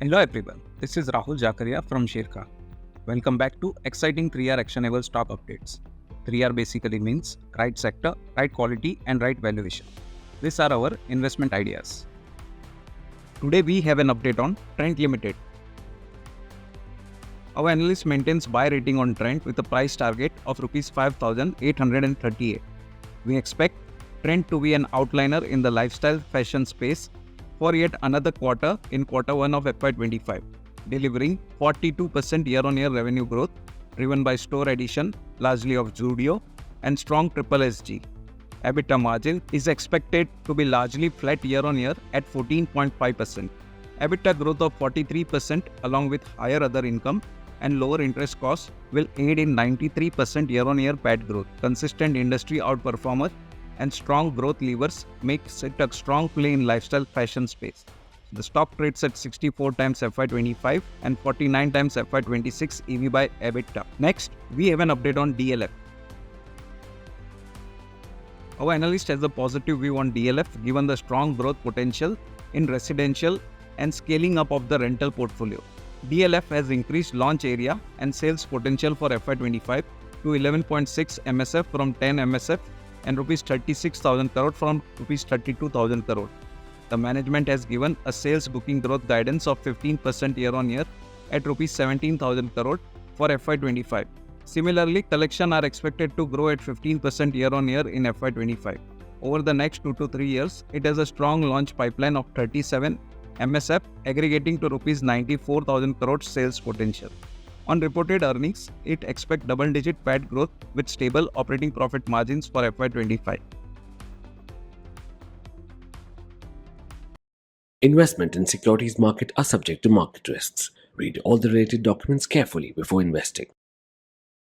Hello everyone, this is Rahul Jakaria from Sharekhan. Welcome back to exciting 3R actionable stock updates. 3R basically means right sector, right quality and right valuation. These are our investment ideas. Today we have an update on Trent Ltd. Our analyst maintains buy rating on Trent with a price target of Rs 5,838. We expect Trent to be an outliner in the lifestyle fashion space for yet another quarter in Q1 of FY25, delivering 42% year-on-year revenue growth driven by store addition, largely of Zudio, and strong SSSG. EBITDA margin is expected to be largely flat year-on-year at 14.5%. EBITDA growth of 43% along with higher other income and lower interest costs will aid in 93% year-on-year PAT growth. Consistent industry outperformer and strong growth levers makes it a strong play in lifestyle fashion space. The stock trades at 64 times FY25 and 49 times FY26 EV by EBITDA. Next, we have an update on DLF. Our analyst has a positive view on DLF given the strong growth potential in residential and scaling up of the rental portfolio. DLF has increased launch area and sales potential for FY25 to 11.6 MSF from 10 MSF and Rs 36,000 crore from Rs 32,000 crore. The management has given a sales booking growth guidance of 15% year-on-year at Rs 17,000 crore for FY25. Similarly, collection are expected to grow at 15% year-on-year in FY25. Over the next 2 to 3 years, it has a strong launch pipeline of 37 MSF aggregating to Rs 94,000 crore sales potential. On reported earnings, it expects double-digit PAT growth with stable operating profit margins for FY25. Investment in securities market are subject to market risks. Read all the related documents carefully before investing.